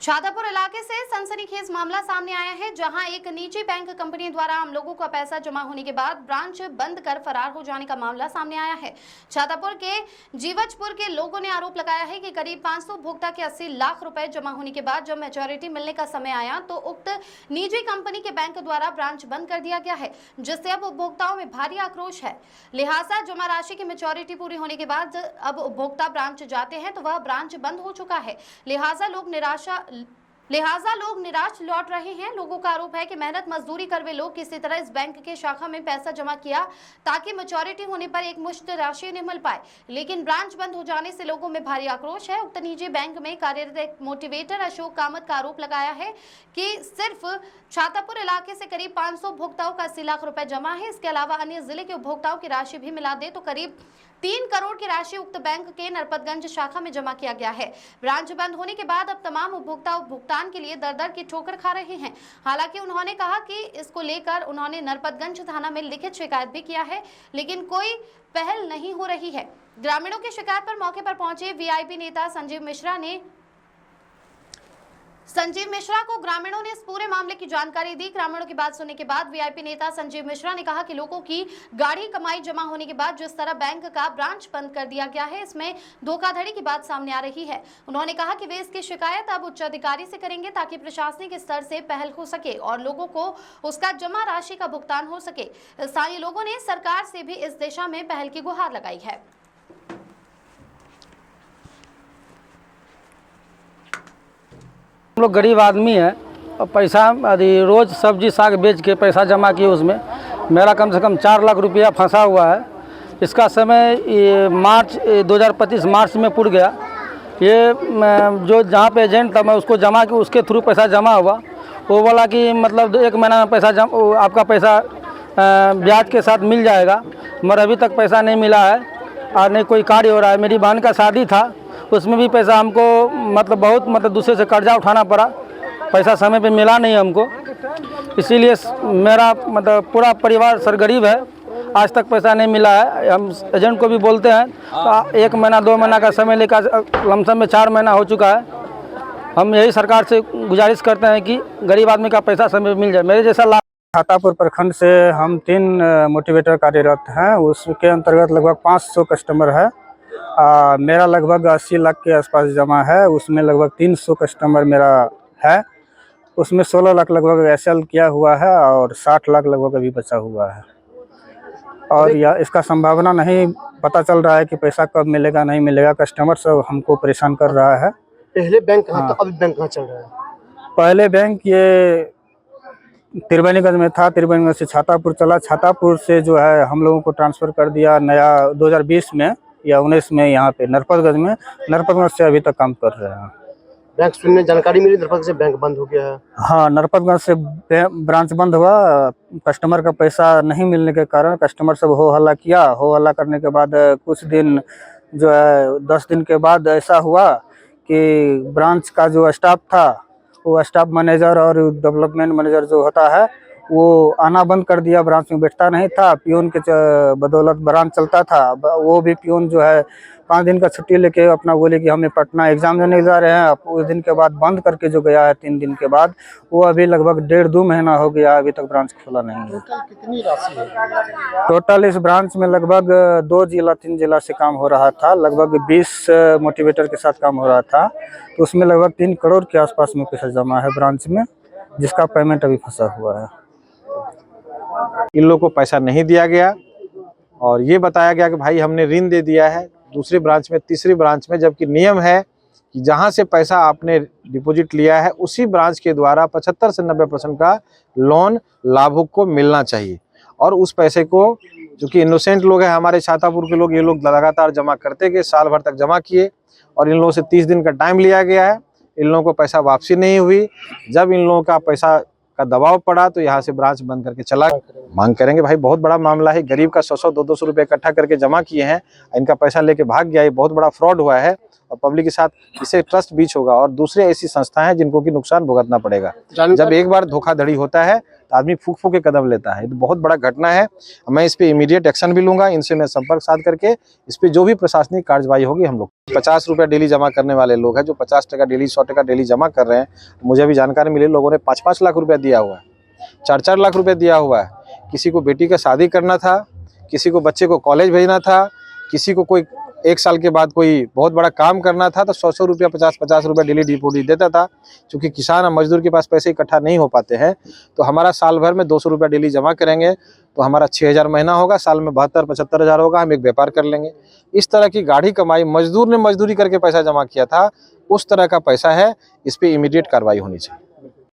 छातापुर इलाके से सनसनीखेज मामला सामने आया है, जहां एक निजी बैंक कंपनी द्वारा आम लोगों का पैसा जमा होने के बाद ब्रांच बंद कर फरार हो जाने का मामला सामने आया है। छातापुर के जीवजपुर के लोगों ने आरोप लगाया है कि करीब 500 उपभोक्ता के 80 लाख रुपए जमा होने के बाद जब मैच्योरिटी मिलने का समय आया तो उक्त निजी कंपनी के बैंक द्वारा ब्रांच बंद कर दिया गया है, जिससे अब उपभोक्ताओं में भारी आक्रोश है। लिहाजा जमा राशि की मैच्योरिटी पूरी होने के बाद अब उपभोक्ता ब्रांच जाते हैं तो वह ब्रांच बंद हो चुका है। लिहाजा लोग निराश लौट रहे हैं। लोगों का आरोप है कि मेहनत मजदूरी कर वे लोग किसी तरह इस बैंक के शाखा में पैसा जमा किया ताकि मैच्योरिटी होने पर एक मुश्त राशि नहीं मिल पाए, लेकिन ब्रांच बंद हो जाने से लोगों में भारी आक्रोश है। उक्त निजी बैंक में कार्यरत एक मोटिवेटर अशोक कामत का आरोप लगाया है कि सिर्फ छातापुर इलाके से करीब 500 उपभोक्ताओं का 80 लाख रुपए जमा है। इसके अलावा अन्य जिले के उपभोक्ताओं की राशि भी मिला दे तो करीब 3 करोड़ की राशि उक्त बैंक के नरपतगंज शाखा में जमा किया गया है। ब्रांच बंद होने के बाद अब तमाम उपभोक्ता भुगतान के लिए दर-दर की ठोकर खा रहे हैं। हालांकि उन्होंने कहा कि इसको लेकर उन्होंने नरपतगंज थाना में लिखित शिकायत भी किया है, लेकिन कोई पहल नहीं हो रही है। ग्रामीणों की शिकायत पर मौके पर पहुंचे वीआईपी नेता संजीव मिश्रा को ग्रामीणों ने इस पूरे मामले की जानकारी दी। ग्रामीणों की बात सुनने के बाद वीआईपी नेता संजीव मिश्रा ने कहा कि लोगों की गाढ़ी कमाई जमा होने के बाद जिस तरह बैंक का ब्रांच बंद कर दिया गया है, इसमें धोखाधड़ी की बात सामने आ रही है। उन्होंने कहा कि वे इसकी शिकायत अब उच्च अधिकारी से करेंगे ताकि प्रशासनिक स्तर से पहल हो सके और लोगों को उसका जमा राशि का भुगतान हो सके। स्थानीय लोगों ने सरकार से भी इस दिशा में पहल की गुहार लगाई है। हम लोग गरीब आदमी हैं और पैसा रोज़ सब्जी साग बेच के पैसा जमा किए, उसमें मेरा कम से कम 4 लाख रुपया फंसा हुआ है। इसका समय मार्च 2025 मार्च में पुर गया। ये जो जहाँ पे एजेंट था मैं उसको जमा कि उसके थ्रू पैसा जमा हुआ, वो बोला कि मतलब 1 महीना में पैसा आपका पैसा ब्याज के साथ मिल जाएगा, मगर अभी तक पैसा नहीं मिला है और नहीं कोई कार्य हो रहा है। मेरी बहन का शादी था, उसमें भी पैसा हमको बहुत दूसरे से कर्जा उठाना पड़ा, पैसा समय पे मिला नहीं हमको। इसीलिए मेरा पूरा परिवार सर गरीब है, आज तक पैसा नहीं मिला है। हम एजेंट को भी बोलते हैं तो 1 महीना 2 महीना का समय लेकर लमसम में 4 महीना हो चुका है। हम यही सरकार से गुजारिश करते हैं कि गरीब आदमी का पैसा समय पे मिल जाए। मेरे जैसा छातापुर प्रखंड से हम 3 मोटिवेटर कार्यरत हैं, उसके अंतर्गत लगभग 500 कस्टमर है। मेरा लगभग 80 लाख के आसपास जमा है, उसमें लगभग 300 कस्टमर मेरा है। उसमें 16 लाख लगभग एसएल किया हुआ है और 60 लाख लगभग अभी बचा हुआ है। और या इसका संभावना नहीं पता चल रहा है कि पैसा कब मिलेगा नहीं मिलेगा। कस्टमर सब हमको परेशान कर रहा है। पहले बैंक कहाँ था, अभी बैंक कहाँ चल रहा है? पहले बैंक ये त्रिवेणीगंज में था, त्रिवेणीगंज से छातापुर चला, छातापुर से जो है हम लोगों को ट्रांसफ़र कर दिया नया 2020 में या 19 में यहाँ पे नरपतगंज में। नरपतगंज से अभी तक काम कर रहे हैं। बैंक सुनने जानकारी मिली नरपतगंज से बैंक बंद हो गया है। हाँ, नरपतगंज से ब्रांच बंद हुआ। कस्टमर का पैसा नहीं मिलने के कारण कस्टमर सब हो हल्ला किया। हो हल्ला करने के बाद कुछ दिन जो है 10 दिन के बाद ऐसा हुआ कि ब्रांच का जो स्टाफ था, वो स्टाफ मैनेजर और डेवलपमेंट मैनेजर जो होता है वो आना बंद कर दिया। ब्रांच में बैठता नहीं था, पियून के बदौलत ब्रांच चलता था। वो भी पियून जो है 5 दिन का छुट्टी लेके अपना बोले कि हमें पटना एग्जाम देने जा रहे हैं। उस दिन के बाद बंद करके जो गया है 3 दिन के बाद, वो अभी लगभग 1.5-2 महीना हो गया, अभी तक ब्रांच खोला नहीं है। कितनी राशि है टोटल इस ब्रांच में लगभग 2 जिला 3 जिला से काम हो रहा था। लगभग 20 मोटिवेटर के साथ काम हो रहा था, तो उसमें लगभग 3 करोड़ के आसपास में पैसा जमा है ब्रांच में, जिसका पेमेंट अभी फंसा हुआ है। इन लोगों को पैसा नहीं दिया गया और ये बताया गया कि भाई हमने ऋण दे दिया है दूसरी ब्रांच में, तीसरी ब्रांच में, जबकि नियम है कि जहां से पैसा आपने डिपॉजिट लिया है उसी ब्रांच के द्वारा 75 से 90% का लोन लाभुक को मिलना चाहिए। और उस पैसे को, जो कि इनोसेंट लोग हैं हमारे छातापुर के लोग, ये लोग लगातार जमा करते गए, साल भर तक जमा किए और इन लोगों से 30 दिन का टाइम लिया गया है। इन लोगों को पैसा वापसी नहीं हुई। जब इन लोगों का पैसा का दबाव पड़ा तो यहाँ से ब्रांच बंद करके चला। मांग करेंगे भाई, बहुत बड़ा मामला है। गरीब का 100-100 200 रुपये इकट्ठा करके जमा किए हैं, इनका पैसा लेके भाग गया। ये बहुत बड़ा फ्रॉड हुआ है और पब्लिक के साथ इससे ट्रस्ट बीच होगा और दूसरे ऐसी संस्थाएं हैं जिनको की नुकसान भुगतना पड़ेगा। जब एक बार धोखाधड़ी होता है तो आदमी फूक फूक के कदम लेता है। ये तो बहुत बड़ा घटना है। मैं इस पे इमीडिएट एक्शन भी लूंगा। इनसे मैं संपर्क साध करके इस पे जो भी प्रशासनिक कार्यवाही होगी हम लोग 50 रुपया डेली जमा करने वाले लोग हैं जो 50 टका डेली 100 टका डेली जमा कर रहे हैं। मुझे अभी जानकारी मिली लोगों ने 5-5 लाख रुपया दिया हुआ है, 4-4 लाख रुपया दिया हुआ है। किसी को बेटी का शादी करना था, किसी को बच्चे को कॉलेज भेजना था, किसी को कोई 1 साल के बाद कोई बहुत बड़ा काम करना था तो 100-100 रुपया 50-50 रुपया डेली डिपॉजिट देता था। क्योंकि किसान और मजदूर के पास पैसे इकट्ठा नहीं हो पाते हैं तो हमारा साल भर में 200 रुपया डेली जमा करेंगे तो हमारा 6000 महीना होगा, साल में 72-75 हज़ार होगा, हम एक व्यापार कर लेंगे। इस तरह की गाढ़ी कमाई मजदूर ने मजदूरी करके पैसा जमा किया था, उस तरह का पैसा है। इस पर इमीडिएट कार्रवाई होनी चाहिए।